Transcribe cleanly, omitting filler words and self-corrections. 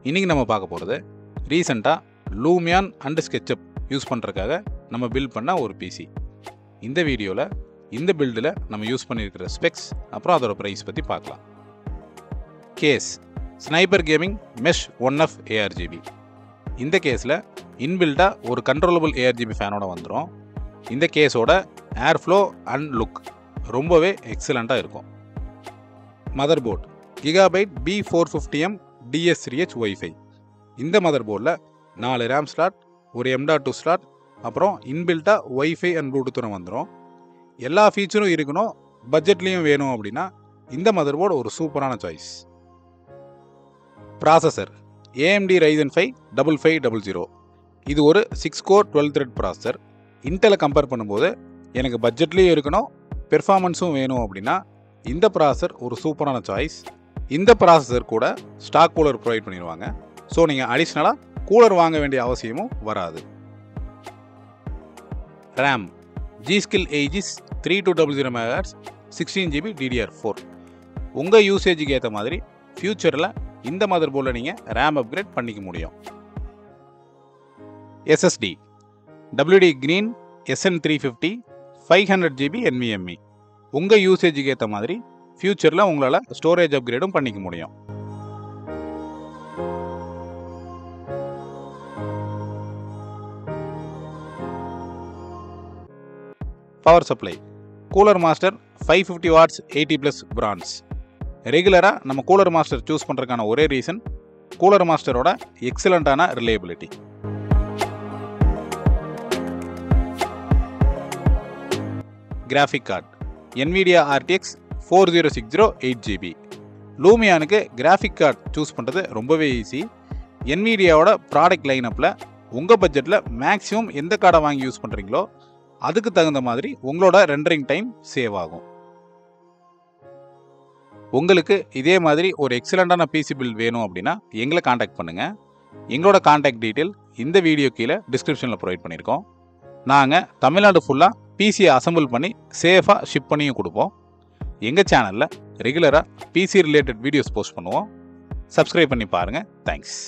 இன்றைக்கி நம்ம பார்க்க போகிறது ரீசெண்டாக லூமியான் அண்ட் ஸ்கெட்சப் யூஸ் பண்ணுறதுக்காக நம்ம பில்ட் பண்ண ஒரு பிசி. இந்த வீடியோவில் இந்த பில்டில் நம்ம யூஸ் பண்ணியிருக்கிற ஸ்பெக்ஸ் அப்புறம் அதோட ப்ரைஸ் பற்றி பார்க்கலாம். Case sniper gaming mesh 1F ARGB. இந்த கேஸில் இன்பில்டாக ஒரு கண்ட்ரோலபிள் ARGB ஃபேனோட வந்துடும். இந்த கேஸோட ஏர் ஃப்ளோ அண்ட் லுக் ரொம்பவே எக்ஸலண்ட்டாக இருக்கும். Mother board gigabyte B450M DS3H Wi-Fi. இந்த மதர் போர்டில் 4 RAM ஸ்லாட், ஒரு M.2 ஸ்லாட், அப்புறம் இன்பில்ட்டாக Wi-Fi அண்ட் ப்ளூடூத்தும் வந்துடும். எல்லா ஃபீச்சரும் இருக்கணும், பட்ஜெட்லேயும் வேணும் அப்படின்னா இந்த மதர் போர்டு ஒரு சூப்பரான சாய்ஸ். Processor AMD Ryzen 5 5500. இது ஒரு 6 கோர் 12 த்ரெட் ப்ராசஸர். இன்டெலை கம்பேர் பண்ணும்போது எனக்கு பட்ஜெட்லேயும் இருக்கணும், பெர்ஃபார்மன்ஸும் வேணும் அப்படின்னா இந்த ப்ராசஸர் ஒரு சூப்பரான சாய்ஸ். இந்த ப்ராசஸர் கூட ஸ்டாக் கூலர் ப்ரொவைட் பண்ணிடுவாங்க. ஸோ நீங்கள் அடிஷ்னலாக கூலர் வாங்க வேண்டிய அவசியமும் வராது. RAM G-Skill Aegis 3200 MHz 16GB DDR4. உங்கள் யூசேஜுக்கு ஏற்ற மாதிரி ஃப்யூச்சரில் இந்த மதர் போர்டில் நீங்கள் ரேம் அப்கிரேட் பண்ணிக்க முடியும். SSD WD Green SN350 500GB NVMe. உங்கள் யூசேஜுக்கு ஏற்ற மாதிரி ஃப்யூச்சரில் உங்களால் ஸ்டோரேஜ் அப்கிரேடும் பண்ணிக்க முடியும். Power supply Cooler Master 550 watts 80+ bronze. ரெகுலராக நம்ம கூலர் மாஸ்டர் சூஸ் பண்ணுறதுக்கான ஒரே ரீசன் கூலர் மாஸ்டரோட எக்ஸலண்ட்டான reliability. Graphic card NVIDIA RTX 4060 8GB. லூமியானுக்கு கிராஃபிக் கார்டு சூஸ் பண்ணுறது ரொம்பவே ஈஸி. NVIDIAவோட ப்ராடக்ட் லைனப்பில் உங்கள் பட்ஜெட்டில் மேக்ஸிமம் எந்த கார்டை வாங்கி யூஸ் பண்ணுறீங்களோ அதுக்கு தகுந்த மாதிரி உங்களோட ரெண்டரிங் டைம் சேவ் ஆகும். உங்களுக்கு இதே மாதிரி ஒரு எக்ஸலண்ட்டான பிசி பில்ட் வேணும் அப்படின்னா எங்களை காண்டாக்ட் பண்ணுங்கள். எங்களோட காண்டாக்ட் டீட்டெயில் இந்த வீடியோ கீழே டிஸ்கிரிப்ஷனில் ப்ரொவைட் பண்ணியிருக்கோம். நாங்கள் தமிழ்நாடு ஃபுல்லாக பிசியை அசம்பிள் பண்ணி சேஃபாக ஷிப் பண்ணியும் கொடுப்போம். எங்கள் சேனலில் ரெகுலராக பிசி ரிலேட்டட் வீடியோஸ் போஸ்ட் பண்ணுவோம். சப்ஸ்கிரைப் பண்ணி பாருங்கள். தேங்க்ஸ்.